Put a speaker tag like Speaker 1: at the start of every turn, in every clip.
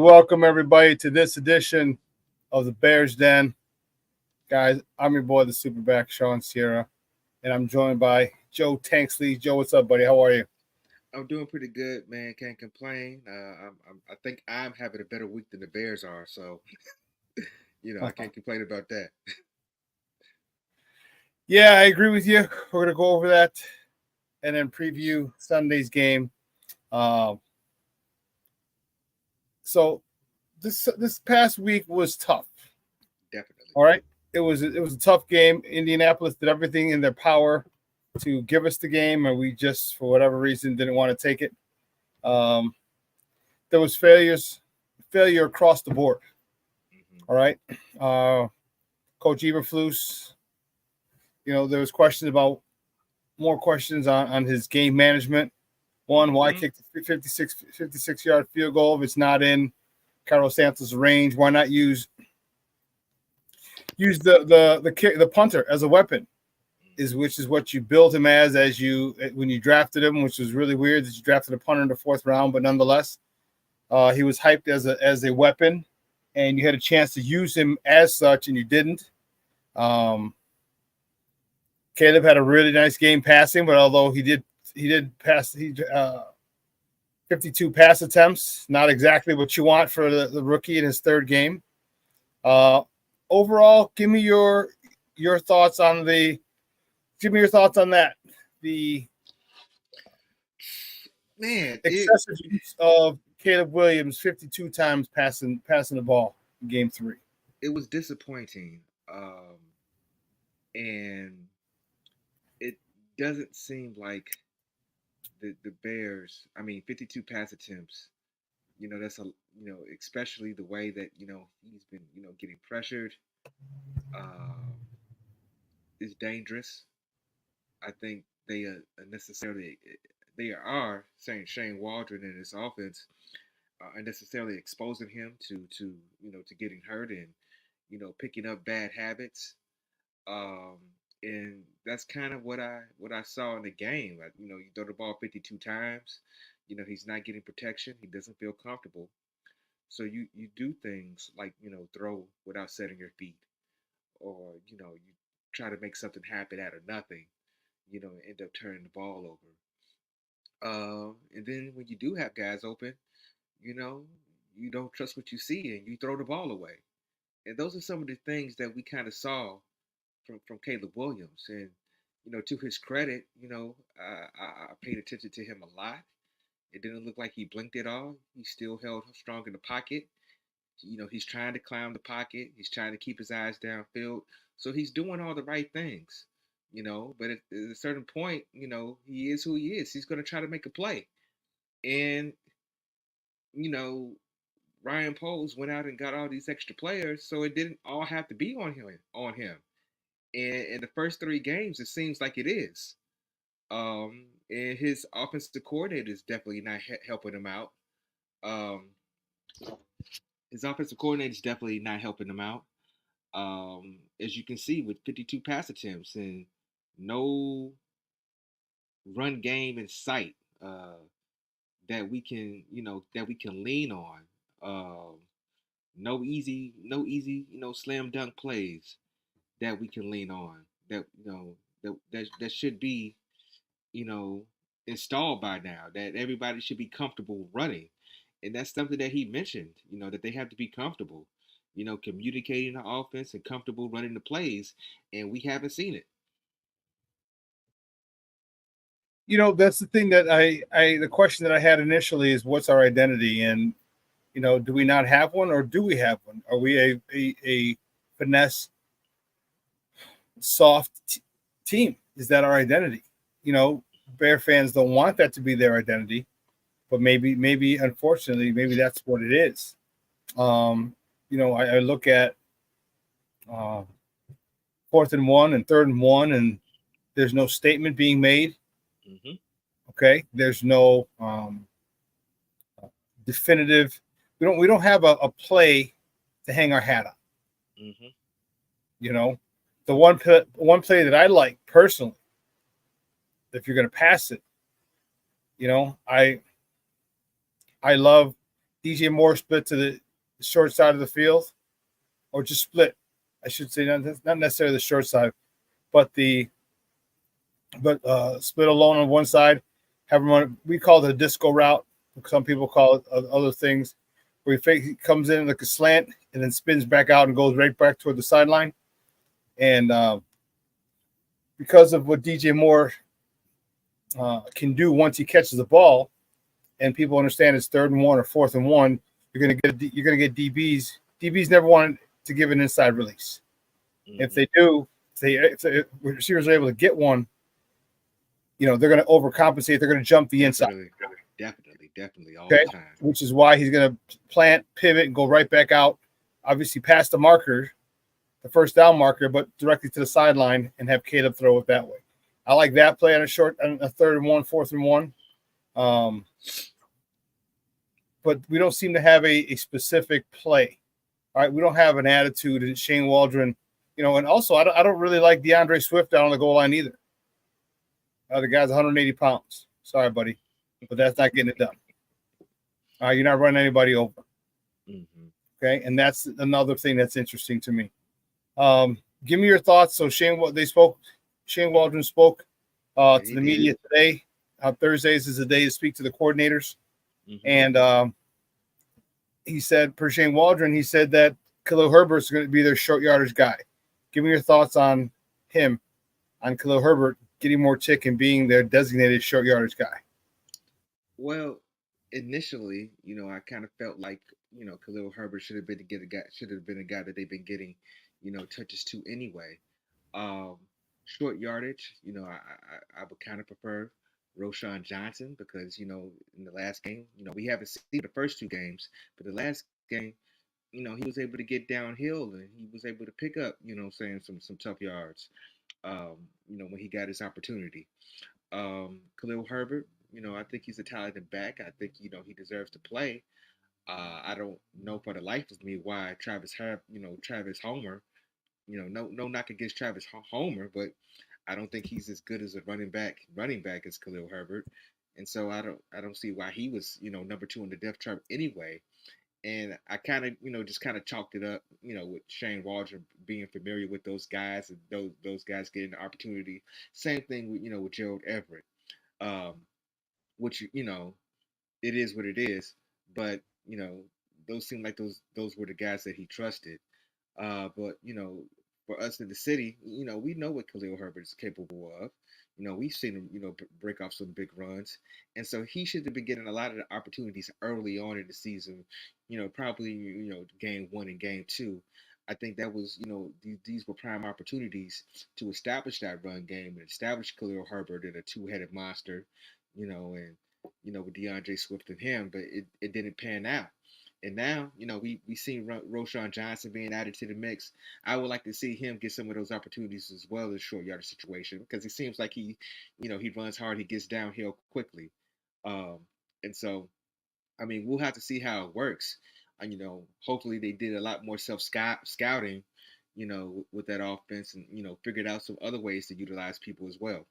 Speaker 1: Welcome everybody to this edition of the Bears Den. Guys, I'm your boy, the SuperBack, Shawn, and I'm joined by Joe Tanksley. Joe, what's up, buddy? How are you?
Speaker 2: I'm doing pretty good, man. Can't complain. I think I'm having a better week than the Bears are, so I can't complain about that.
Speaker 1: Yeah, I agree with you. We're gonna go over that and then preview Sunday's game. So this past week was tough.
Speaker 2: Definitely.
Speaker 1: All right, it was a tough game. Indianapolis did everything in their power to give us the game, and we just, for whatever reason, didn't want to take it. There was failure across the board.
Speaker 2: Mm-hmm.
Speaker 1: All right, Coach Eberflus. There was more questions on his game management. One, why kick the 56-yard field goal if it's not in Carlos Santos' range? Why not use the punter as a weapon? Which is what you built him as when you drafted him, which was really weird that you drafted a punter in the 4th round, but nonetheless, he was hyped as a weapon, and you had a chance to use him as such, and you didn't. Caleb had a really nice game passing, but although he did pass 52 pass attempts, not exactly what you want for the rookie in his 3rd game. Overall, give me your thoughts on that. The excessive use of Caleb Williams 52 times passing the ball in game 3.
Speaker 2: It was disappointing, and it doesn't seem like the Bears. I mean, 52 pass attempts. That's especially the way that he's been getting pressured. Is dangerous. I think they are saying Shane Waldron and his offense unnecessarily exposing him to getting hurt and picking up bad habits. And that's kind of what I saw in the game. Like, you throw the ball 52 times. He's not getting protection. He doesn't feel comfortable. So you do things like throw without setting your feet, or you try to make something happen out of nothing. End up turning the ball over. And then when you do have guys open, you don't trust what you see and you throw the ball away. And those are some of the things that we kind of saw from Caleb Williams. And to his credit, I paid attention to him a lot. It didn't look like he blinked at all. He still held strong in the pocket. He's trying to climb the pocket. He's trying to keep his eyes downfield. So he's doing all the right things. But at a certain point, he is who he is. He's going to try to make a play. And, Ryan Poles went out and got all these extra players, so it didn't all have to be on him. And in the first 3 games, it seems like it is. And his offensive coordinator is definitely not helping him out. His offensive coordinator is definitely not helping him out. As you can see, with 52 pass attempts and no run game in sight that we can lean on. No easy slam dunk plays that we can lean on. That should be installed by now. That everybody should be comfortable running, and that's something that he mentioned. That they have to be comfortable. Communicating the offense and comfortable running the plays, and we haven't seen it.
Speaker 1: That's the thing that the question that I had initially is, what's our identity? And, do we not have one, or do we have one? Are we a finesse, soft team? Is that our identity? Bear fans don't want that to be their identity, but maybe unfortunately, maybe that's what it is. I look at 4th and 1 and 3rd and 1, and there's no statement being made.
Speaker 2: Mm-hmm.
Speaker 1: Okay, there's no definitive. We don't have a play to hang our hat on.
Speaker 2: Mm-hmm.
Speaker 1: The one play that I like personally, if you're going to pass it, I love DJ Moore split to the short side of the field, or just split. I should say not necessarily the short side, but split alone on one side. Have him run. We call it a disco route. Some people call it other things. Where he comes in like a slant and then spins back out and goes right back toward the sideline. And because of what DJ Moore can do once he catches the ball, and people understand it's 3rd and 1 or 4th and 1, you're gonna get DBs. DBs never want to give an inside release. Mm-hmm. If they do, if the receivers are able to get one, they're going to overcompensate. They're going to jump the inside.
Speaker 2: Definitely all the time.
Speaker 1: Which is why he's going to plant, pivot, and go right back out. Obviously, past the marker, the first down marker, but directly to the sideline and have Caleb throw it that way. I like that play on a 3rd and 1, 4th and 1. But we don't seem to have a specific play. All right, we don't have an attitude. And Shane Waldron, and also I don't really like DeAndre Swift down on the goal line either. The guy's 180 pounds. Sorry, buddy, but that's not getting it done. You're not running anybody over. Mm-hmm. Okay, and that's another thing that's interesting to me. Give me your thoughts. So Shane Waldron spoke to the media today. Thursdays is the day to speak to the coordinators. Mm-hmm. And he said, per Shane Waldron, he said that Khalil Herbert's going to be their short yardage guy. Give me your thoughts on him, on Khalil Herbert getting more tick and being their designated short yardage guy.
Speaker 2: Well, initially, I kind of felt like, Khalil Herbert should have been a guy that they've been getting, touches to anyway. Short yardage, I would kind of prefer Roschon Johnson because, in the last game, we haven't seen the first 2 games, but the last game, he was able to get downhill and he was able to pick up, some tough yards, when he got his opportunity. Khalil Herbert, I think he's a talented back. I think, he deserves to play. I don't know for the life of me why Travis Homer, no knock against Travis Homer, but I don't think he's as good as a running back as Khalil Herbert. And so I don't see why he was, number 2 on the depth chart anyway. And I kind of, just kind of chalked it up, with Shane Waldron being familiar with those guys and those guys getting the opportunity. Same thing with, with Gerald Everett, which, it is what it is. But, those seem like those were the guys that he trusted. But, for us in the city, we know what Khalil Herbert is capable of. We've seen him, break off some big runs. And so he should have been getting a lot of the opportunities early on in the season, probably, game 1 and game 2. I think that was, these were prime opportunities to establish that run game and establish Khalil Herbert in a 2-headed monster, and, with DeAndre Swift and him, but it didn't pan out. And now, we seen Roschon Johnson being added to the mix. I would like to see him get some of those opportunities as well as short yardage situation because it seems like he runs hard, he gets downhill quickly. And so, we'll have to see how it works. Hopefully they did a lot more self-scouting, with that offense and, figured out some other ways to utilize people as well.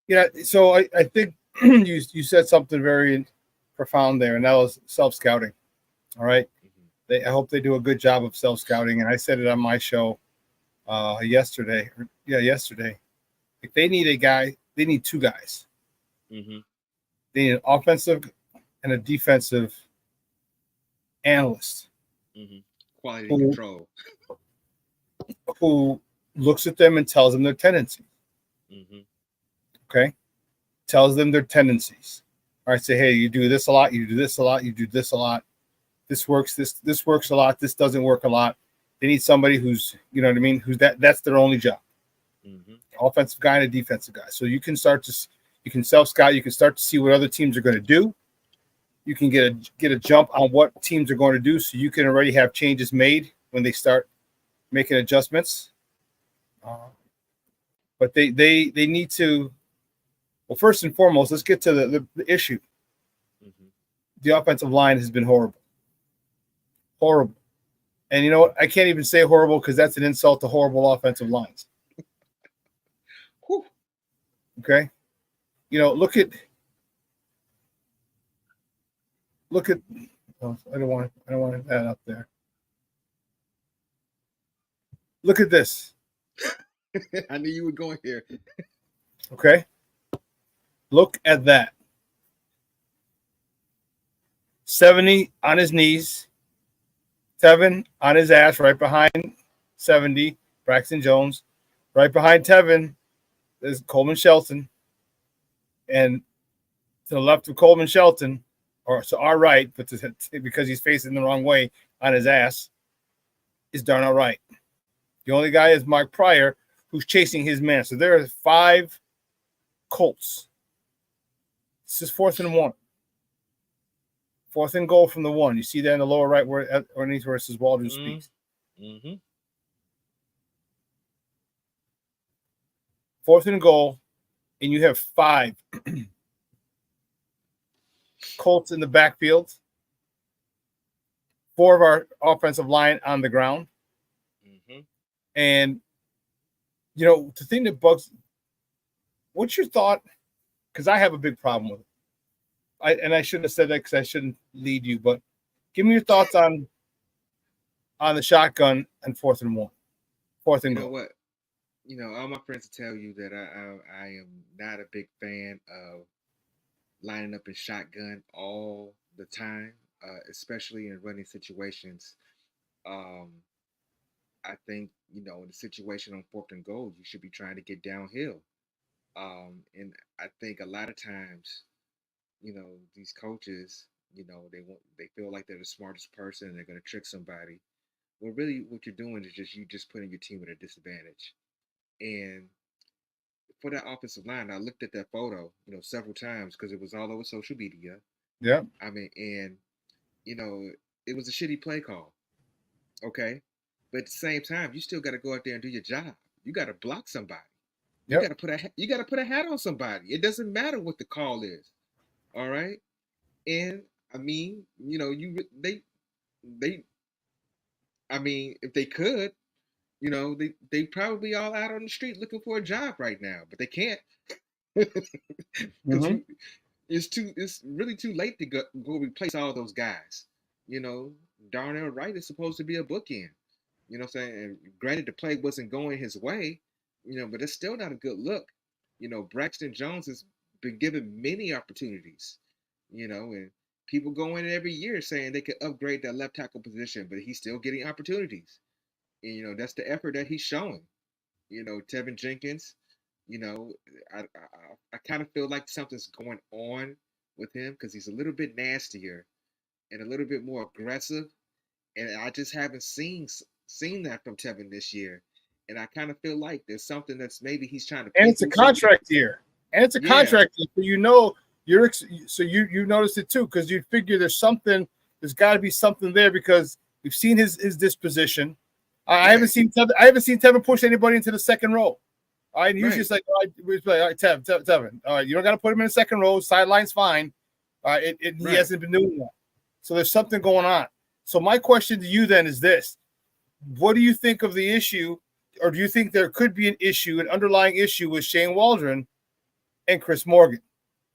Speaker 1: Yeah, so I think you said something very profound there, and that was self-scouting. All right. Mm-hmm. I hope they do a good job of self-scouting, and I said it on my show yesterday. If they need a guy, they need 2 guys. Mm-hmm. They need an offensive and a defensive analyst.
Speaker 2: Mm-hmm. Quality control.
Speaker 1: Who looks at them and tells them their tendencies. Mm-hmm. Okay? Tells them their tendencies. All right, say, hey, you do this a lot, you do this a lot, you do this a lot. This works, this works a lot, this doesn't work a lot. They need somebody who's, who's that's their only job. Mm-hmm. Offensive guy and a defensive guy. So you can self-scout, you can start to see what other teams are going to do. You can get a jump on what teams are going to do so you can already have changes made when they start making adjustments. But they need to. Well, first and foremost, let's get to the issue. Mm-hmm. The offensive line has been horrible. Horrible. And you know what? I can't even say horrible because that's an insult to horrible offensive lines. Okay? Look at look at. Oh, I don't want that up there. Look at this.
Speaker 2: I knew you were going here.
Speaker 1: Okay. Look at that. 70 on his knees. Tevin on his ass right behind 70. Braxton Jones. Right behind Tevin is Coleman Shelton. And to the left of Coleman Shelton, or to our right, but because he's facing the wrong way on his ass, is Darnell Wright. The only guy is Mark Pryor, who's chasing his man. So there are 5 Colts. This is 4th and 1. 4th and goal from the 1. You see that in the lower right where underneath where it says Waldron speaks.
Speaker 2: Mm-hmm.
Speaker 1: 4th and goal, and you have 5 Colts in the backfield. 4 of our offensive line on the ground.
Speaker 2: Mm-hmm.
Speaker 1: And, you know, the thing that bugs, what's your thought? Because I have a big problem with it. I shouldn't have said that because I shouldn't lead you, but give me your thoughts on the shotgun and 4th and 1. 4th and
Speaker 2: You know
Speaker 1: goal.
Speaker 2: what? You know, all my friends will tell you that I am not a big fan of lining up in shotgun all the time, especially in running situations. Um, I think, you know, in the situation on 4th and goal, you should be trying to get downhill. And I think a lot of times, you know, these coaches, you know, they feel like they're the smartest person and they're going to trick somebody. Well, really, what you're doing is just putting your team at a disadvantage. And for that offensive line, I looked at that photo, you know, several times because it was all over social media.
Speaker 1: Yeah.
Speaker 2: I mean, and you know, it was a shitty play call. Okay, but at the same time, you still got to go out there and do your job. You got to block somebody. You
Speaker 1: Yep.
Speaker 2: got to put a hat on somebody. It doesn't matter what the call is. All right, and I mean, you know, they I mean, if they could, you know, they probably all out on the street looking for a job right now, but they can't because
Speaker 1: Mm-hmm.
Speaker 2: it's really too late to go replace all those guys. You know, Darnell Wright is supposed to be a bookend. You know what I'm saying? And granted, the play wasn't going his way, you know, but it's still not a good look. You know, Braxton Jones has been given many opportunities, you know, and people go in every year saying they could upgrade that left tackle position, but he's still getting opportunities. And, you know, that's the effort that he's showing. You know, Tevinjenkins, you know, I kind of feel like something's going on with him because he's a little bit nastier and a little bit more aggressive, and I just haven't seen that from Tevin this year. And I kind of feel like there's something that's maybe he's trying to
Speaker 1: And
Speaker 2: play
Speaker 1: it's a
Speaker 2: through something.
Speaker 1: contract year. And it's a
Speaker 2: Yeah,
Speaker 1: contract year. So you know you noticed it too, because you figure there's gotta be something there because we've seen his disposition. I
Speaker 2: yeah,
Speaker 1: haven't seen Tevin push anybody into the second row. All right, usually
Speaker 2: right,
Speaker 1: it's like, all right, all right, Tevin. All right, you don't got to put him in the second row. Sideline's fine. All right, he
Speaker 2: right.
Speaker 1: hasn't been doing that. So there's something going on. So my question to you then is this: what do you think of the issue, or do you think there could be an underlying issue with Shane Waldron and Chris Morgan,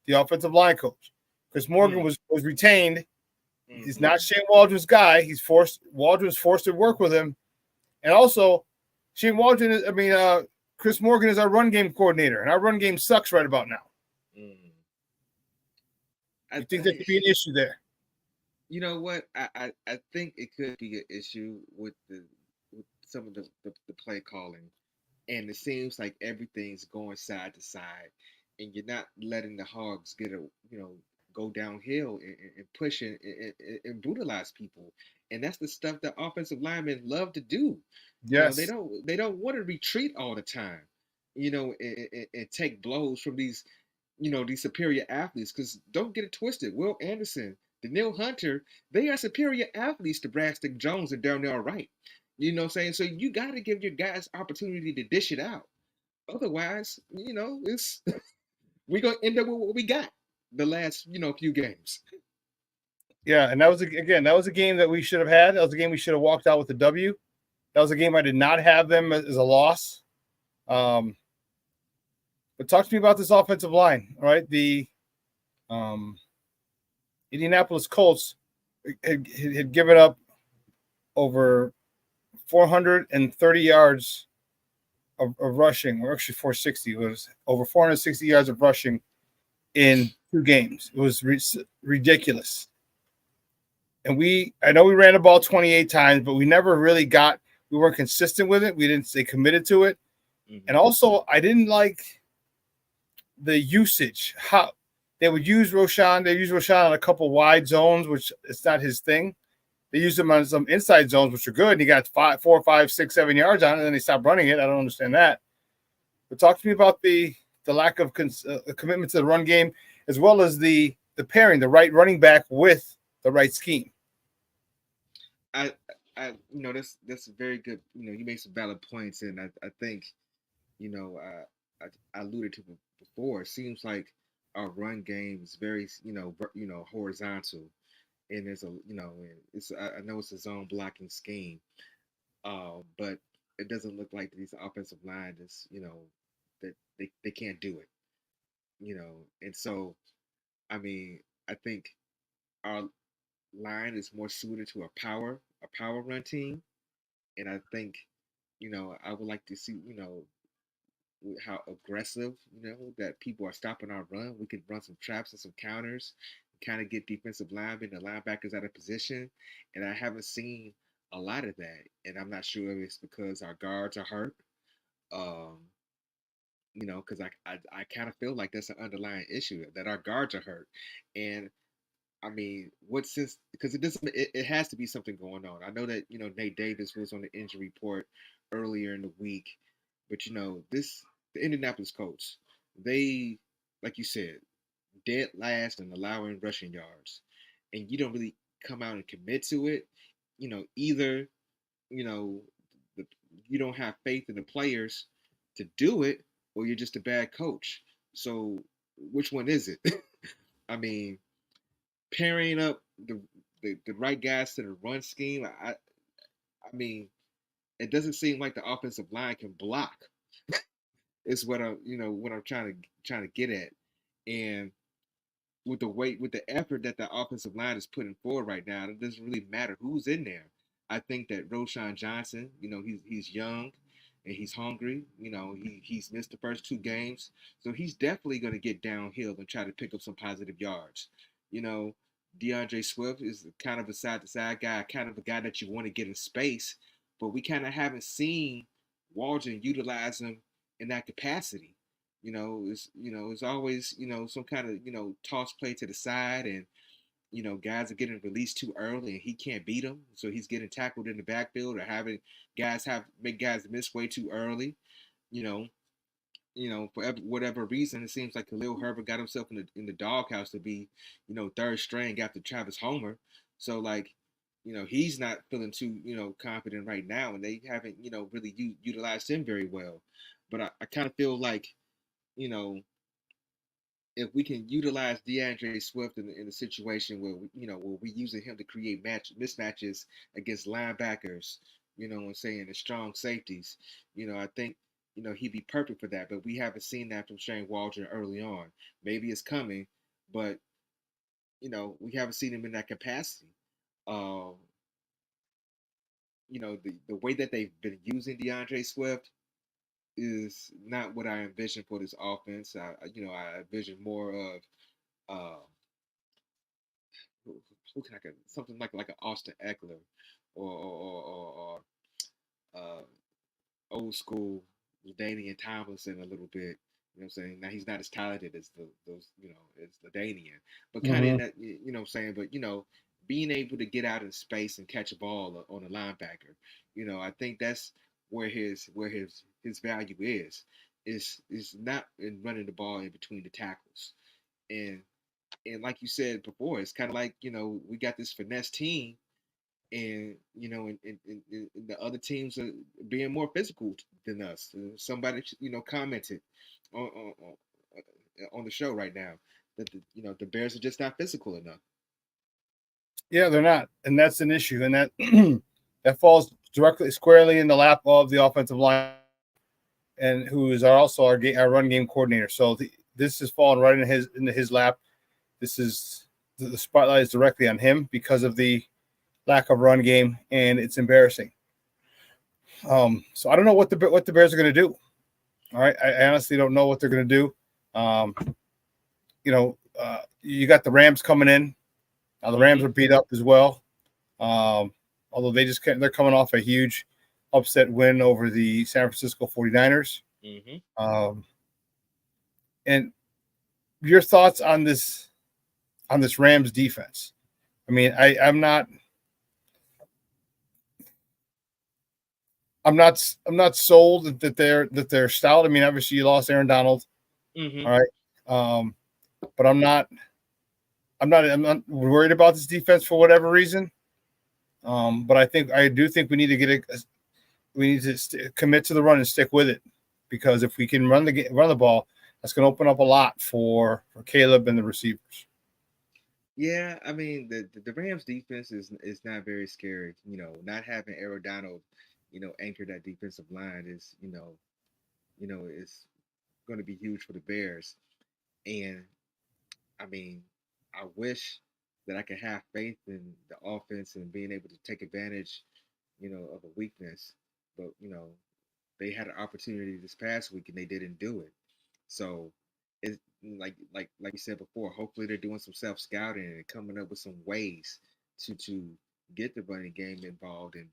Speaker 1: the offensive line coach? Chris Morgan
Speaker 2: Mm,
Speaker 1: was retained. He's
Speaker 2: mm-hmm.
Speaker 1: not Shane Waldron's guy. Waldron's forced to work with him, and also Shane Waldron is, Chris Morgan is our run game coordinator, and our run game sucks right about now.
Speaker 2: Mm.
Speaker 1: You think there could be an issue there?
Speaker 2: You know what? I think it could be an issue with some of the play calling, and it seems like everything's going side to side, and you're not letting the Hogs get go downhill and push and brutalize people, and that's the stuff that offensive linemen love to do. You know,
Speaker 1: Yes.
Speaker 2: they don't want to retreat all the time, you know, and take blows from these superior athletes. Because don't get it twisted, Will Anderson, Daniil Hunter, they are superior athletes to Braxton Jones and Darnell Wright. You know what I'm saying? So you got to give your guys opportunity to dish it out. Otherwise, it's we're gonna end up with what we got the last few games.
Speaker 1: Yeah, and that was a game that we should have had. That was a game we should have walked out with a W. That was a game I did not have them as a loss. But talk to me about this offensive line. All right, Indianapolis Colts had given up over 430 yards of rushing, or actually 460. It was over 460 yards of rushing in 2 games. It was ridiculous. And I know we ran the ball 28 times, but we never really we weren't consistent with it. We didn't stay committed to it. Mm-hmm. And also, I didn't like the usage. How they would use Roshan. They use Roshan on a couple wide zones, which it's not his thing. They use him on some inside zones, which are good. And he got 4, 5, 6, 7 yards on it, and then they stopped running it. I don't understand that. But talk to me about the lack of commitment to the run game, as well as the pairing, the right running back with the right scheme.
Speaker 2: That's very good. You make some valid points, and I think, I alluded to before. It seems like our run game is very, horizontal, and there's I know it's a zone blocking scheme, but it doesn't look like these offensive line is, that they can't do it, and so, I mean, I think our line is more suited to a power run team, and I think, I would like to see, how aggressive, that people are stopping our run. We could run some traps and some counters, kind of get defensive linemen and linebackers out of position, and I haven't seen a lot of that, and I'm not sure if it's because our guards are hurt, um, because I kind of feel like that's an underlying issue that our guards are hurt, and I mean, what sense? Because it has to be something going on. I know that Nate Davis was on the injury report earlier in the week, but the Indianapolis Colts, they, like you said, dead last in allowing rushing yards, and you don't really come out and commit to it. Either you know the, you don't have faith in the players to do it, or you're just a bad coach. So which one is it? I mean, pairing up the right guys to the run scheme. I mean, it doesn't seem like the offensive line can block. Is what I'm trying to get at, and with the effort that the offensive line is putting forward right now, it doesn't really matter who's in there. I think that Roshan Johnson, he's young and he's hungry. He's missed the first 2 games, so he's definitely going to get downhill and try to pick up some positive yards. DeAndre Swift is kind of a side to side guy, kind of a guy that you want to get in space, but we kind of haven't seen Waldron utilize him in that capacity. It's always, some kind of, toss play to the side, and, guys are getting released too early and he can't beat them. So he's getting tackled in the backfield, or having make guys miss way too early. You know, for whatever reason, it seems like Khalil Herbert got himself in the doghouse to be, 3rd string after Travis Homer. So like, he's not feeling too, confident right now, and they haven't, really utilized him very well. But I kind of feel like, you know, if we can utilize DeAndre Swift in a situation where where we're using him to create mismatches against linebackers, and saying the strong safeties, I think he'd be perfect for that. But we haven't seen that from Shane Waldron early on. Maybe it's coming, but we haven't seen him in that capacity. Um, the way that they've been using DeAndre Swift is not what I envision for this offense. I envision more of uh, who can I get, something like an Austin Eckler, or old school LaDainian Tomlinson a little bit. You know what I'm saying? Now he's not as talented as those as LaDainian, but kind of in that, what I'm saying. But being able to get out in space and catch a ball on a linebacker, I think that's where his value is not in running the ball in between the tackles. And like you said before, it's kind of like we got this finesse team, and and the other teams are being more physical than us. Somebody commented on the show right now that the Bears are just not physical enough.
Speaker 1: Yeah, they're not, and that's an issue, and that that falls directly squarely in the lap of the offensive line, and who is also our run game coordinator. So this is falling right into his lap. This is the spotlight is directly on him because of the lack of run game, and it's embarrassing. So I don't know what the Bears are going to do. All right, I honestly don't know what they're going to do. Um, you got the Rams coming in. Now the Rams are beat up as well. Although they're coming off a huge upset win over the San Francisco 49ers. And your thoughts on this Rams defense? I mean, I'm not sold that they're stout. I mean, obviously you lost Aaron Donald. All right. But I'm not worried about this defense for whatever reason. But I do think we need to commit to the run and stick with it, because if we can run the ball, that's going to open up a lot for Caleb and the receivers.
Speaker 2: Yeah, I mean the Rams defense is not very scary. Not having Aaron Donald, anchor that defensive line is is going to be huge for the Bears. And I mean, I wish that I could have faith in the offense and being able to take advantage, of a weakness. But they had an opportunity this past week and they didn't do it. So it's like you said before, hopefully they're doing some self scouting and coming up with some ways to get the running game involved and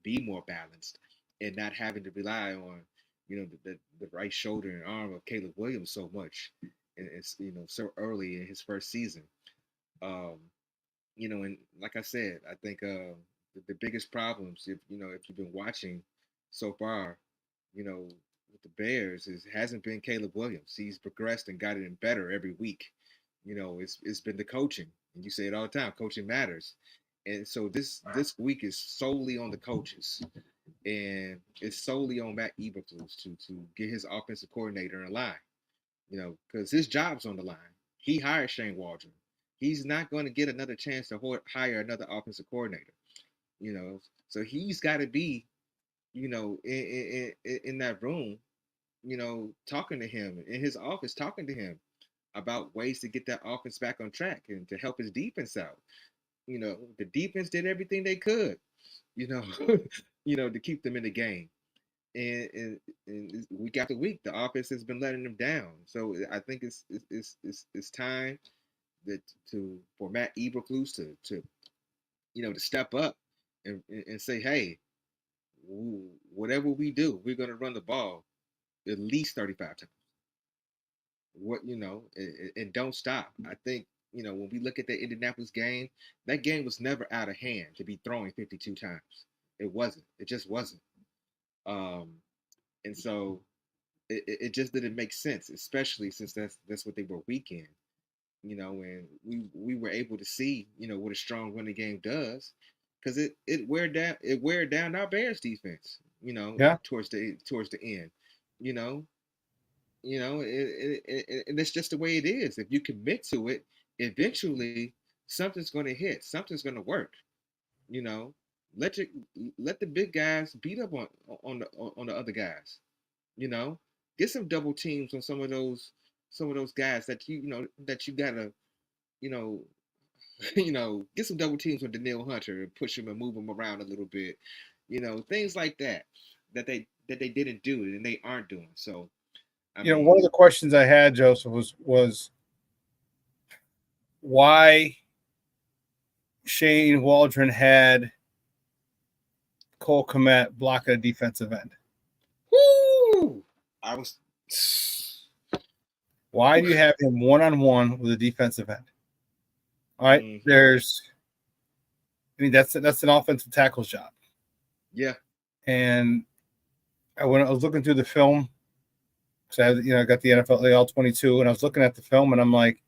Speaker 2: be more balanced and not having to rely on the right shoulder and arm of Caleb Williams so much, and it's so early in his first season. Um, and like I said, I think the biggest problems, if you've been watching so far, with the Bears, hasn't been Caleb Williams. He's progressed and gotten better every week. It's been the coaching, and you say it all the time. Coaching matters, and so this week is solely on the coaches, and it's solely on Matt Eberflus to get his offensive coordinator in line. Because his job's on the line. He hired Shane Waldron. He's not going to get another chance to hire another offensive coordinator. So he's got to be, in that room, talking to him in his office, talking to him about ways to get that offense back on track and to help his defense out. The defense did everything they could, you know, to keep them in the game. And week after week, the offense has been letting them down. So I think it's time that for Matt Eberflus to step up and say, hey, whatever we do, we're going to run the ball at least 35 times. And don't stop. I think when we look at the Indianapolis game, that game was never out of hand to be throwing 52 times. It wasn't. It just wasn't. And so it just didn't make sense, especially since that's what they were weak in. And we were able to see what a strong running game does, because it wear down our Bears defense.
Speaker 1: Yeah.
Speaker 2: Towards the end. You know, and it's just the way it is. If you commit to it, eventually something's going to hit. Something's going to work. You know, let your let the big guys beat up on the other guys. You know, get some double teams on some of those guys that that you gotta you know get some double teams on Danielle Hunter and push him and move him around a little bit. Things like that they didn't do and they aren't doing. So I mean,
Speaker 1: One of the questions I had, Joseph, was why Shane Waldron had Cole Kmet blocking a defensive end.
Speaker 2: whoo! I was.
Speaker 1: Why do you have him one-on-one with a defensive end? All right, that's an offensive tackle's job.
Speaker 2: Yeah.
Speaker 1: And when I was looking through the film, so I got the NFL All 22, and I was looking at the film, and I'm like,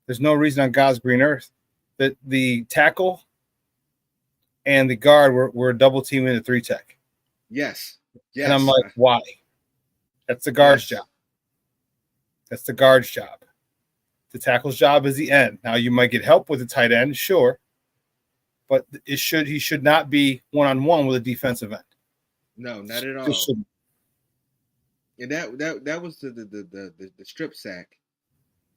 Speaker 1: there's no reason on God's green earth that the tackle and the guard were double teaming the three tech.
Speaker 2: Yes.
Speaker 1: And I'm like, why? That's the guard's job. That's the guard's job. The tackle's job is the end. Now you might get help with the tight end, sure, but he should not be one-on-one with a defensive end.
Speaker 2: No, not at all. And that was the strip sack,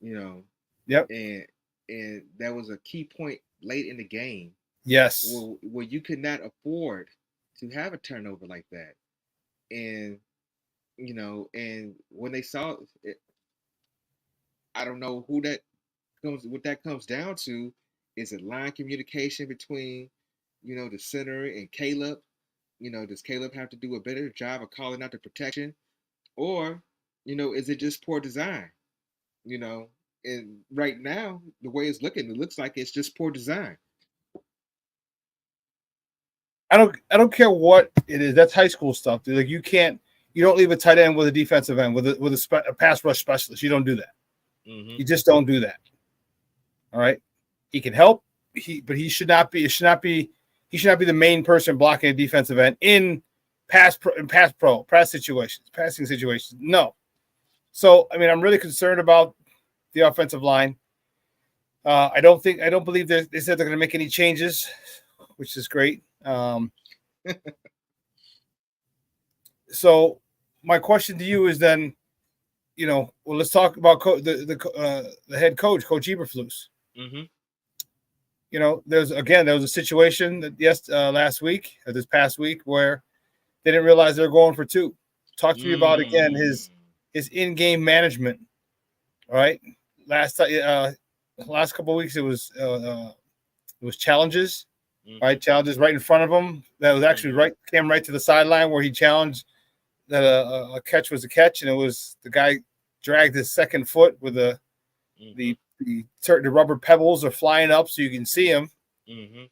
Speaker 1: Yep.
Speaker 2: And and that was a key point late in the game
Speaker 1: Yes.
Speaker 2: where you could not afford to have a turnover like that. And and when they saw it, I don't know who that comes what that comes down to. Is it line communication between the center and Caleb? Does Caleb have to do a better job of calling out the protection, or is it just poor design? You know, and right now the way it's looking, it looks like it's just poor design.
Speaker 1: I don't care what it is. That's high school stuff, dude. Like you don't leave a tight end with a defensive end with a pass rush specialist. You don't do that.
Speaker 2: Mm-hmm.
Speaker 1: You just don't do that. All right. He can help. But he should not be. It should not be. He should not be the main person blocking a defensive end in pass situations, passing situations. No. So I mean, I'm really concerned about the offensive line. I don't believe they said they're going to make any changes, which is great. So my question to you is then, well, let's talk about the head coach, Coach Eberflus.
Speaker 2: Mm-hmm.
Speaker 1: There was a situation that last week or this past week where they didn't realize they were going for two. Talk to me about again
Speaker 2: Mm.
Speaker 1: his in-game management. All right, last couple of weeks it was challenges,
Speaker 2: Mm-hmm.
Speaker 1: right? Challenges right in front of him. That was actually
Speaker 2: Mm-hmm.
Speaker 1: came right to the sideline where he challenged that a catch was a catch, and it was the guy dragged his second foot with
Speaker 2: Mm-hmm.
Speaker 1: the rubber pebbles are flying up so you can see him.
Speaker 2: Mm-hmm.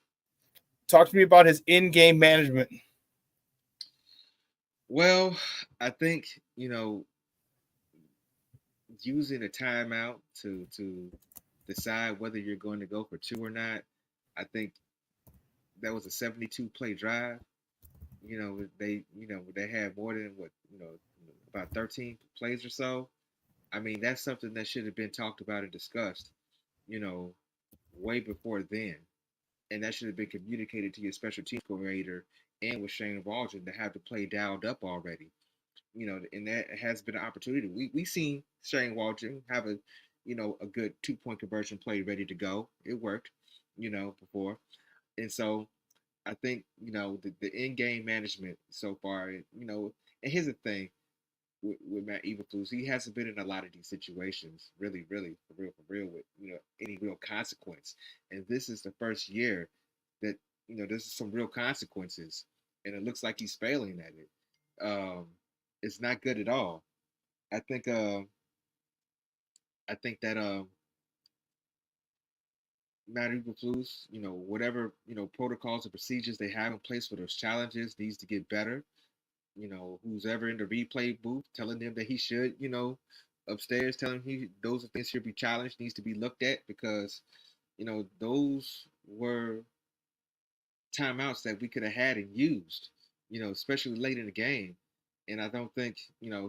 Speaker 1: Talk to me about his in-game management.
Speaker 2: Well, I think using a timeout to decide whether you're going to go for two or not. I think that was a 72 play drive. They had more than about 13 plays or so. I mean, that's something that should have been talked about and discussed, you know, way before then. And that should have been communicated to your special teams coordinator and with Shane Waldron to have the play dialed up already. And that has been an opportunity. We seen Shane Waldron have a good 2 point conversion play ready to go. It worked, before. And so I think, the in game management so far, and here's the thing with Matt Eberflus, he hasn't been in a lot of these situations, really, really, for real, with any real consequence. And this is the first year that this is some real consequences, and it looks like he's failing at it. Um, it's not good at all. I think. I think that Matt Eberflus, whatever protocols and procedures they have in place for those challenges needs to get better. Who's ever in the replay booth telling them that he should, upstairs telling him those things should be challenged, needs to be looked at because, those were timeouts that we could have had and used, especially late in the game. And I don't think, I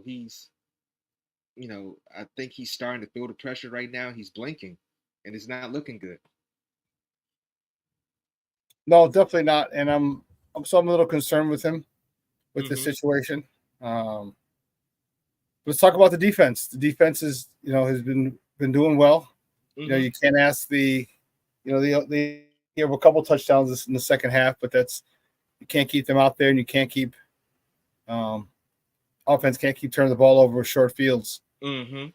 Speaker 2: think he's starting to feel the pressure right now. He's blinking and it's not looking good.
Speaker 1: No, definitely not. And I'm a little concerned with him with this
Speaker 2: Mm-hmm.
Speaker 1: situation. Um, let's talk about the defense. The defense has been doing well.
Speaker 2: Mm-hmm.
Speaker 1: You can't ask they have a couple touchdowns in the second half, but you can't keep them out there, and you can't keep um, offense can't keep turning the ball over with short fields,
Speaker 2: Mm-hmm.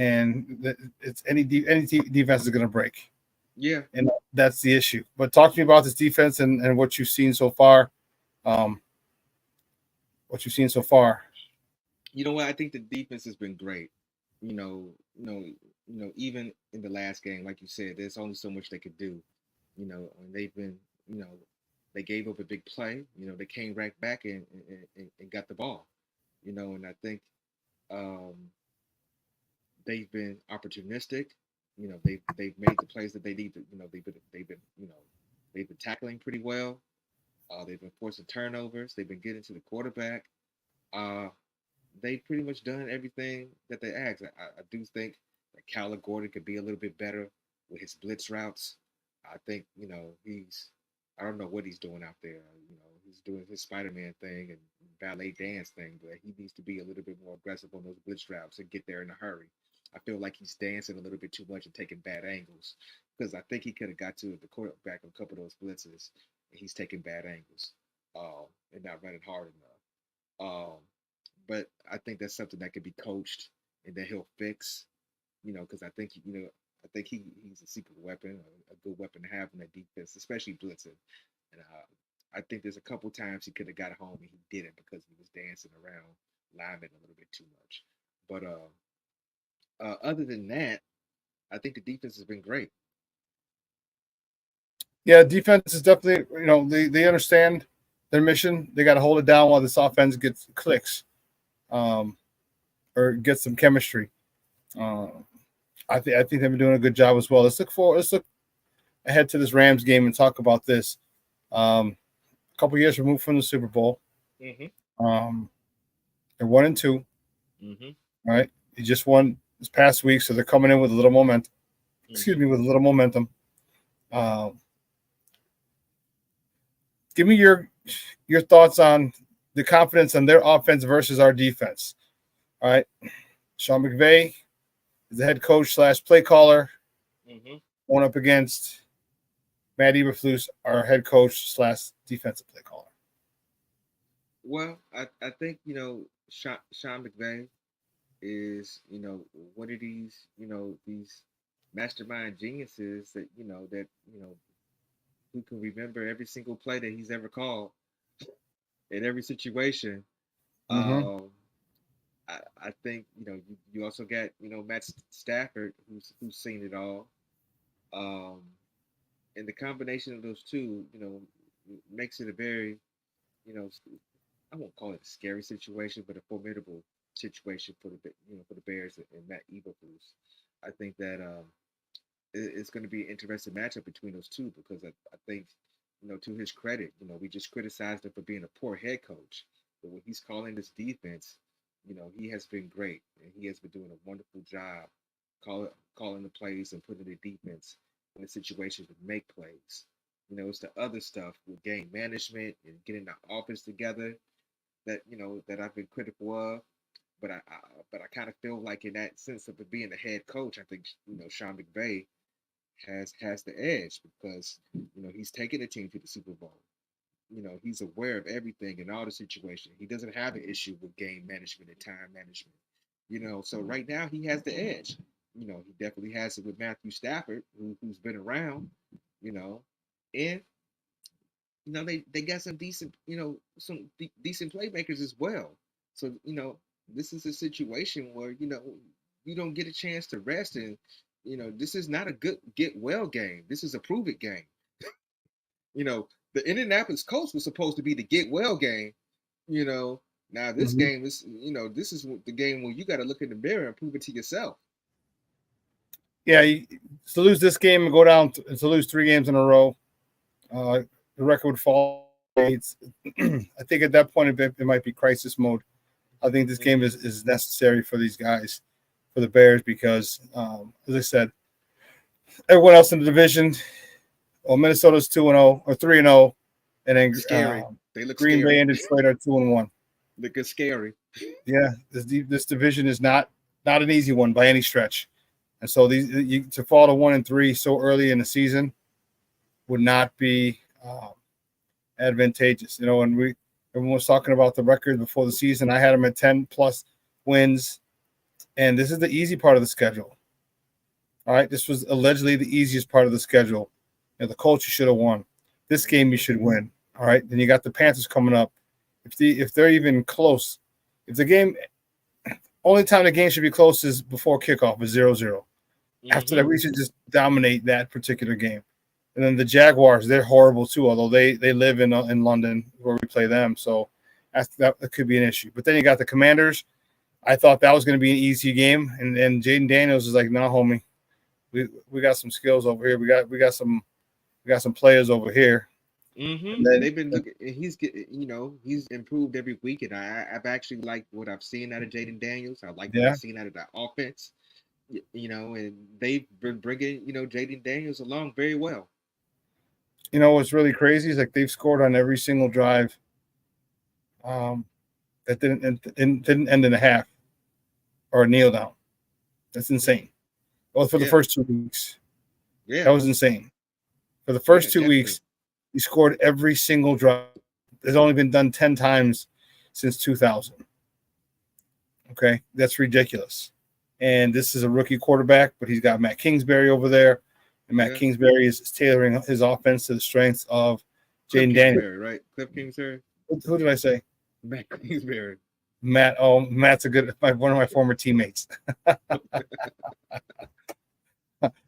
Speaker 1: and it's any defense is going to break,
Speaker 2: Yeah.
Speaker 1: and that's the issue. But talk to me about this defense and what you've seen so far. Um, what you've seen so far.
Speaker 2: You know what? I think the defense has been great. You know, you know, even in the last game, like you said, there's only so much they could do. And they've been, they gave up a big play. They came right back and got the ball. And I think um, they've been opportunistic. They've made the plays that they need to. They've been tackling pretty well. They've been forcing turnovers. They've been getting to the quarterback. Uh, they pretty much done everything that they asked. I do think that Kyler Gordon could be a little bit better with his blitz routes. I think I don't know what he's doing out there. He's doing his Spider-Man thing and ballet dance thing, but he needs to be a little bit more aggressive on those blitz routes and get there in a hurry. I feel like he's dancing a little bit too much and taking bad angles because I think he could have got to the quarterback on a couple of those blitzes, and he's taking bad angles, and not running hard enough. But I think that's something that could be coached and that he'll fix. Because I think I think he's a secret weapon, a good weapon to have in that defense, especially blitzing. And I think there's a couple times he could have got home and he didn't because he was dancing around linemen a little bit too much. But other than that, I think the defense has been great.
Speaker 1: Yeah, defense is definitely, they understand their mission. They got to hold it down while this offense gets clicks, or gets some chemistry. I think they've been doing a good job as well. Let's look ahead to this Rams game and talk about this. A couple years removed from the Super Bowl.
Speaker 2: Mm-hmm.
Speaker 1: They're 1-2.
Speaker 2: Mm-hmm.
Speaker 1: All right, they just won this past week, so they're coming in with a little momentum. Excuse me, with a little momentum. Give me your thoughts on the confidence on their offense versus our defense. All right, Sean McVay is the head coach / play caller, going up against Matt Eberflus, our head coach / defensive play caller.
Speaker 2: Well, I think Sean McVay is one of these mastermind geniuses that who can remember every single play that he's ever called in every situation. I think you also got Matt Stafford who's seen it all, and the combination of those two makes it a very I won't call it a scary situation, but a formidable situation for the Bears and Matt Eberflus. I think that it's going to be an interesting matchup between those two because I think to his credit, we just criticized him for being a poor head coach, but when he's calling this defense, he has been great and he has been doing a wonderful job calling the plays and putting the defense in a situation to make plays. It's the other stuff with game management and getting the offense together that that I've been critical of. But I kind of feel like in that sense of it being the head coach, I think Sean McVay has the edge because he's taken the team to the Super Bowl. He's aware of everything in all the situations. He doesn't have an issue with game management and time management. So right now he has the edge. He definitely has it with Matthew Stafford, who's been around. And they got some decent decent playmakers as well. So this is a situation where you don't get a chance to rest, and this is not a good get well game. This is a prove it game. The Indianapolis Colts was supposed to be the get well game. Now this game is this is the game where you got to look in the mirror and prove it to yourself.
Speaker 1: Yeah, to lose this game and go down to lose 3 games in a row, the record would fall. I think at that point it might be crisis mode. I think this game is necessary for these guys, for the Bears, because as I said, everyone else in the division, Minnesota's 2-0 or 3-0, and then
Speaker 2: scary. They look
Speaker 1: Green
Speaker 2: scary.
Speaker 1: Bay and Detroit are 2-1.
Speaker 2: Looking scary.
Speaker 1: Yeah, this division is not an easy one by any stretch, and so to fall to 1-3 so early in the season would not be advantageous. And everyone was talking about the record before the season. I had them at 10 plus wins, and this is the easy part of the schedule. All right, this was allegedly the easiest part of the schedule. The Colts you should have won. This game you should win. All right, then you got the Panthers coming up. If they're even close, if the game, only time the game should be close is before kickoff is 0-0. After that, we should just dominate that particular game. And then the Jaguars, they're horrible too, although they live in London where we play them. So that could be an issue. But then you got the Commanders. I thought that was going to be an easy game. And Jaden Daniels is like, no, homie, we got some skills over here. We got some players over here.
Speaker 2: And they've been looking. He's improved every week, and I've actually liked what I've seen out of Jaden Daniels. I like what I've seen out of that offense. And they've been bringing Jaden Daniels along very well.
Speaker 1: What's really crazy is like they've scored on every single drive. That didn't end in a half or a kneel down. That's insane. Well, for the first 2 weeks. That
Speaker 2: Yeah,
Speaker 1: was insane. For the
Speaker 2: yeah,
Speaker 1: first 2 weeks,
Speaker 2: definitely.
Speaker 1: he scored every single drive. It's only been done 10 times since 2000. Okay, that's ridiculous. And this is a rookie quarterback, but he's got Matt Kingsbury over there, and Matt
Speaker 2: Yeah.
Speaker 1: Kingsbury is tailoring his offense to the strengths of
Speaker 2: Cliff
Speaker 1: Jaden Daniels.
Speaker 2: Kingsbury, right? Cliff Kingsbury?
Speaker 1: Who did I say?
Speaker 2: Matt Kingsbury.
Speaker 1: Matt. Oh, Matt's one of my former teammates.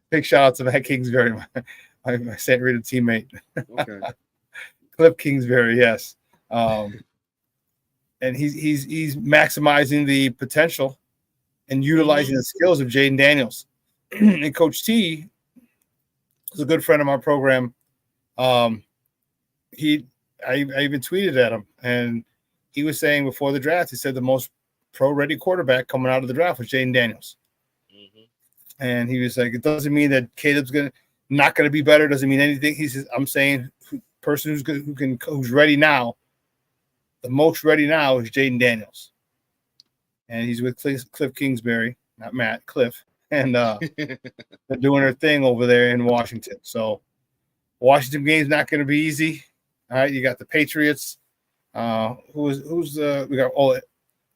Speaker 1: Big shout out to Matt Kingsbury, my St. Rita teammate.
Speaker 2: Okay.
Speaker 1: Cliff Kingsbury, yes. Um, and he's maximizing the potential and
Speaker 2: Mm-hmm.
Speaker 1: utilizing the skills of Jaden Daniels. And Coach T is a good friend of my program. Um, he, I even tweeted at him, and he was saying before the draft, he said the most pro-ready quarterback coming out of the draft was Jaden Daniels.
Speaker 2: Mm-hmm.
Speaker 1: And he was like, it doesn't mean that Caleb's not gonna be better. Doesn't mean anything. He says, I'm saying person who's good, who's ready now. The most ready now is Jaden Daniels, and he's with Cliff Kingsbury, not Matt, Cliff, and they're doing their thing over there in Washington. So Washington game's not going to be easy. All right, you got the Patriots. Who's we got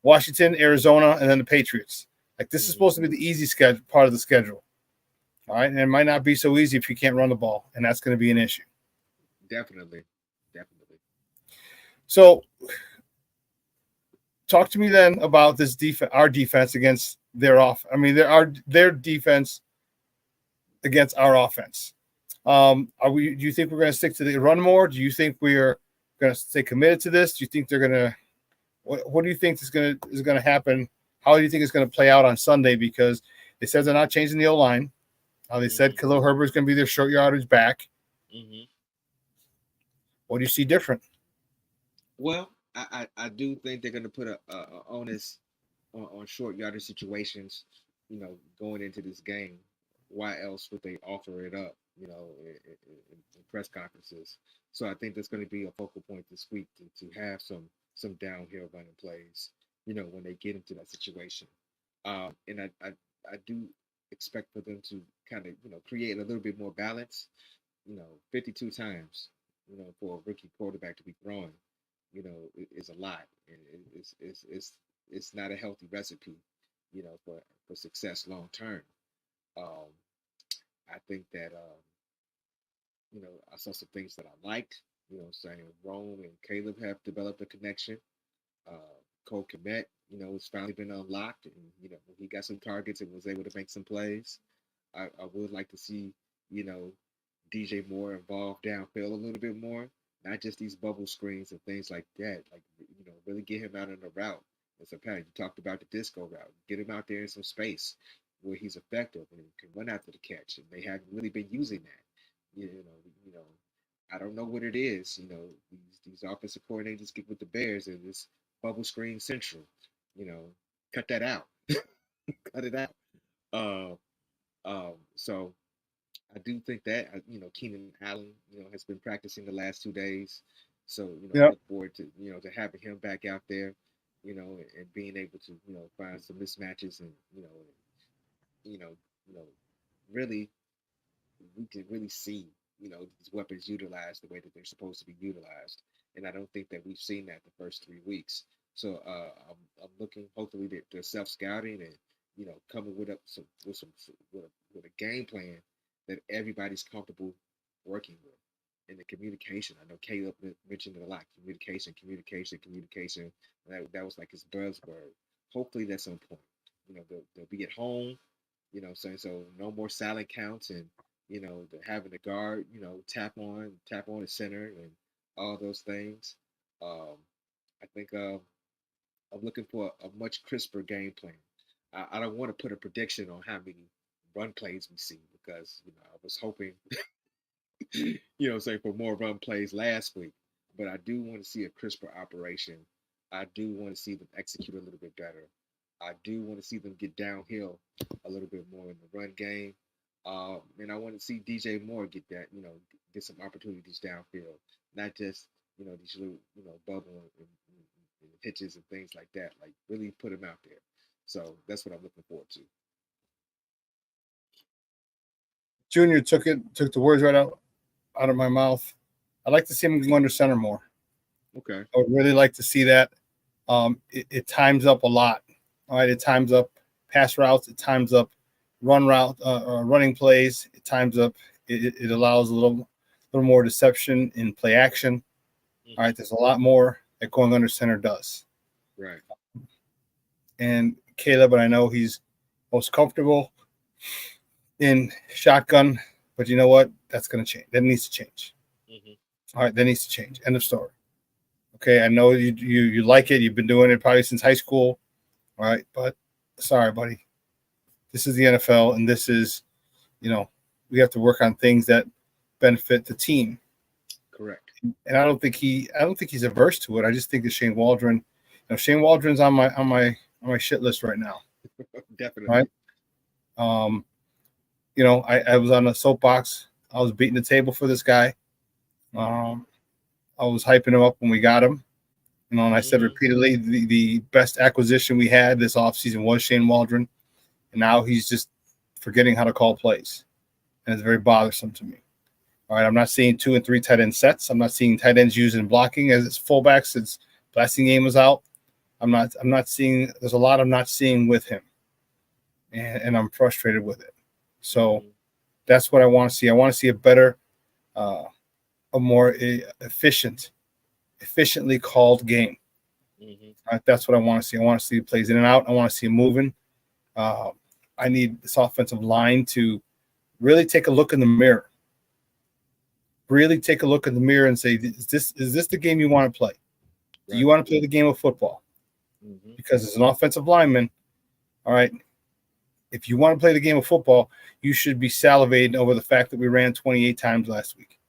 Speaker 1: Washington, Arizona, and then the Patriots. Like this is
Speaker 2: Mm-hmm.
Speaker 1: supposed to be the easy schedule, part of the schedule. All right, and it might not be so easy if you can't run the ball, and that's going to be an issue.
Speaker 2: Definitely. Definitely.
Speaker 1: So, talk to me then about this defense, our defense against their off. I mean, their defense against our offense. Are we? Do you think we're going to stick to the run more? Do you think we are going to stay committed to this? Do you think they're going to? What do you think is going to happen? How do you think it's going to play out on Sunday? Because they said they're not changing the O line. They said
Speaker 2: Mm-hmm.
Speaker 1: Khalil Herbert is going to be their short yardage back.
Speaker 2: Mm-hmm.
Speaker 1: What do you see different?
Speaker 2: Well, I do think they're going to put a onus on short yardage situations, going into this game. Why else would they offer it up, in press conferences? So I think that's going to be a focal point this week to have some downhill running plays, when they get into that situation. And I do expect for them to kind of, create a little bit more balance. 52 times, for a rookie quarterback to be throwing, is a lot, and it's not a healthy recipe, for success long term. Um, I think that I saw some things that I liked. Saying Rome and Caleb have developed a connection. Cole Komet, has finally been unlocked, and he got some targets and was able to make some plays. I would like to see, you know, DJ Moore involved downfield a little bit more, not just these bubble screens and things like that. Like, really get him out on the route. As a parent, you talked about the disco route. Get him out there in some space where he's effective and can run after the catch. And they haven't really been using that. You know, I don't know what it is. These offensive coordinators get with the Bears and this bubble screen central. You know, cut that out. Cut it out. Uh, so I do think that Keenan Allen, has been practicing the last 2 days, so I
Speaker 1: Yeah,
Speaker 2: look forward to to having him back out there, and being able to find some mismatches and you know you know really we can really see these weapons utilized the way that they're supposed to be utilized, and I don't think that we've seen that the first 3 weeks. So I'm looking hopefully that they're self scouting and coming with up some with a game plan that everybody's comfortable working with. And the communication, I know Caleb mentioned it a lot. Communication, communication, communication. That was like his buzzword. Hopefully that's on point. They'll be at home. So no more silent counts and having the guard, tap on the center and all those things. Um, I think I'm looking for a much crisper game plan. I don't want to put a prediction on how many run plays we see because I was hoping, say for more run plays last week, but I do want to see a crisper operation. I do want to see them execute a little bit better. I do want to see them get downhill a little bit more in the run game. And I want to see DJ Moore get that, get some opportunities downfield, not just, these little, bubble and pitches and things like that. Like really put him out there. So that's what I'm looking forward to.
Speaker 1: Junior took the words right out of my mouth. I'd like to see him go under center more.
Speaker 2: Okay.
Speaker 1: I would really like to see that. It times up a lot. All right, it times up pass routes. It times up running plays. It times up. It allows a little more deception in play action. All right, there's a lot more that going under center does.
Speaker 2: Right.
Speaker 1: And Caleb, and I know he's most comfortable in shotgun, but you know what? That's going to change. That needs to change. All right, that needs to change. End of story. Okay, I know you like it. You've been doing it probably since high school. All right, but sorry, buddy. This is the NFL, and this is, we have to work on things that benefit the team.
Speaker 2: Correct.
Speaker 1: And I don't think he's averse to it. I just think that Shane Waldron, Shane Waldron's on my shit list right now.
Speaker 2: Definitely.
Speaker 1: Right. I was on a soapbox. I was beating the table for this guy. I was hyping him up when we got him. And I said repeatedly, the best acquisition we had this offseason was Shane Waldron. And now he's just forgetting how to call plays. And it's very bothersome to me. All right, I'm not seeing 2 and 3 tight end sets. I'm not seeing tight ends used in blocking as its fullbacks since passing game was out. I'm not seeing. There's a lot I'm not seeing with him, and I'm frustrated with it. So that's what I want to see. I want to see a better, a more efficiently called game. That's what I want to see. I want to see plays in and out. I want to see him moving. I need this offensive line to really take a look in the mirror. Really take a look in the mirror and say, is this the game you want to play? Do you want to play the game of football? Because as an offensive lineman, all right, if you want to play the game of football, you should be salivating over the fact that we ran 28 times last week.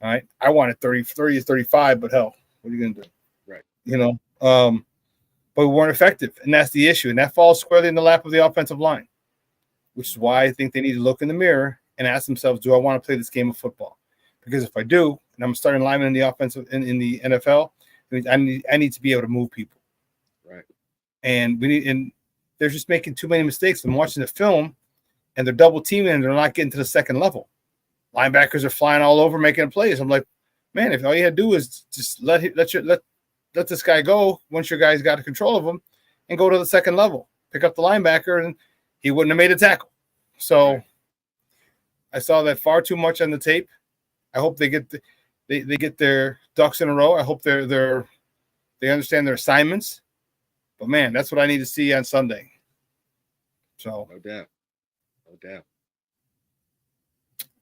Speaker 1: All right. I wanted 30 to 35, but hell, what are you going to do? Right. But we weren't effective, and that's the issue. And that falls squarely in the lap of the offensive line, which is why I think they need to look in the mirror and ask themselves, do I want to play this game of football? Because if I do, and I'm starting lineman in the offensive in the NFL, I need to be able to move people.
Speaker 2: Right.
Speaker 1: And they're just making too many mistakes. I'm watching the film, and they're double teaming, and they're not getting to the second level. Linebackers are flying all over, making plays. I'm like, man, if all you had to do is just let this guy go once your guys got control of him, and go to the second level, pick up the linebacker, and he wouldn't have made a tackle. So I saw that far too much on the tape. I hope they get they get their ducks in a row. I hope they understand their assignments. But man, that's what I need to see on Sunday. So
Speaker 2: no doubt.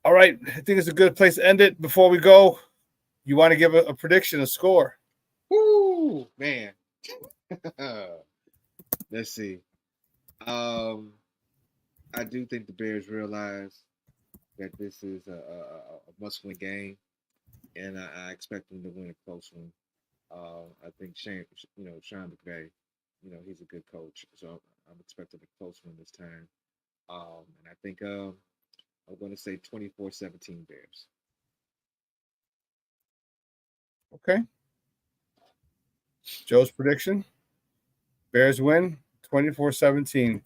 Speaker 1: All right, I think it's a good place to end it. Before we go, you want to give a prediction, a score?
Speaker 2: Woo, man. Let's see. I do think the Bears realize that this is a must-win game, and I expect them to win a close one. I think Shawn McVay, he's a good coach, so I'm expecting a close one this time. And I think I'm going to say 24-17 Bears.
Speaker 1: Okay. Joe's prediction: Bears win 24-17.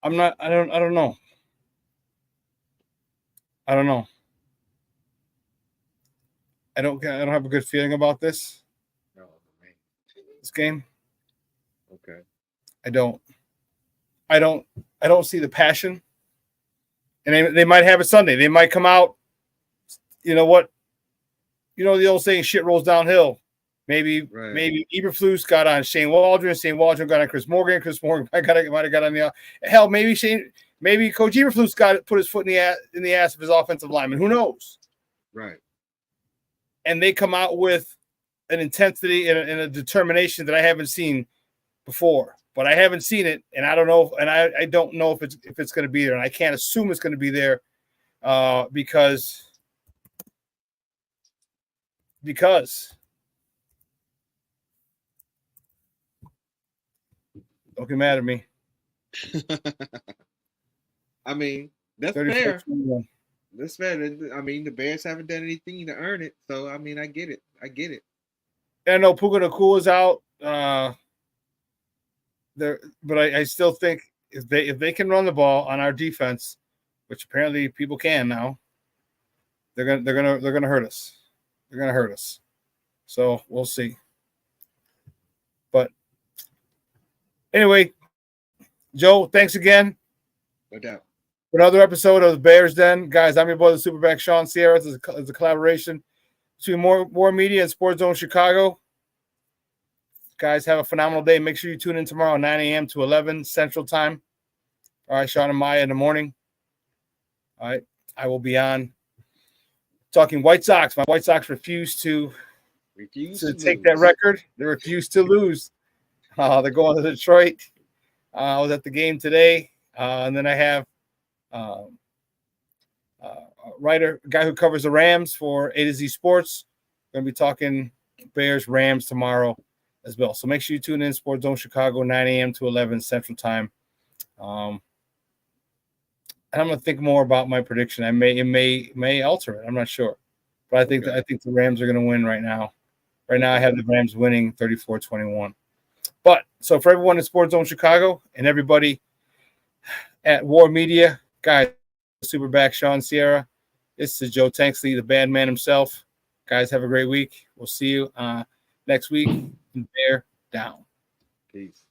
Speaker 1: I don't know. I don't know. I don't have a good feeling about this.
Speaker 2: Oh, man.
Speaker 1: This game.
Speaker 2: Okay.
Speaker 1: I don't see the passion. And they might have it Sunday. They might come out. You know what? The old saying, shit rolls downhill. Maybe Eberflus got on Shane Waldron. Shane Waldron got on Chris Morgan. Chris Morgan might have got on the hell. Maybe Coach Eberflus put his foot in the ass of his offensive lineman. Who knows?
Speaker 2: Right.
Speaker 1: And they come out with an intensity and a determination that I haven't seen before. But I haven't seen it, and I don't know. And I don't know if it's going to be there, and I can't assume it's going to be there because. Don't get mad at me.
Speaker 2: I mean, that's fair. That's fair. I mean, the Bears haven't done anything to earn it, so I mean, I get it.
Speaker 1: I know Puka Nakua is out. But I still think if they can run the ball on our defense, which apparently people can now, they're gonna hurt us. They're gonna hurt us. So we'll see. But anyway, Joe, thanks again.
Speaker 2: No doubt.
Speaker 1: For another episode of the Bears Den. Guys, I'm your boy, the SuperBack, Shawn Sierra. It's a collaboration between More Media and Sports Zone Chicago. Guys, have a phenomenal day. Make sure you tune in tomorrow, 9 a.m. to 11 Central Time. All right, Shawn and Maya in the morning. All right, I will be on talking White Sox. My White Sox refuse to take that record. They refuse to lose. They're going to Detroit. I was at the game today, and then I have a guy who covers the Rams for A to Z Sports. Going to be talking Bears Rams tomorrow as well. So make sure you tune in, Sports Zone Chicago, 9 a.m. to 11 Central Time. And I'm going to think more about my prediction. It may alter it. I'm not sure, but I think the Rams are going to win right now. Right now, I have the Rams winning 34-21. But so for everyone in Sports Zone Chicago and everybody at War Media, guys, SuperBack, Shawn Sierra, this is Joe Tanksley, the bad man himself. Guys, have a great week. We'll see you next week. Bear down.
Speaker 2: Peace.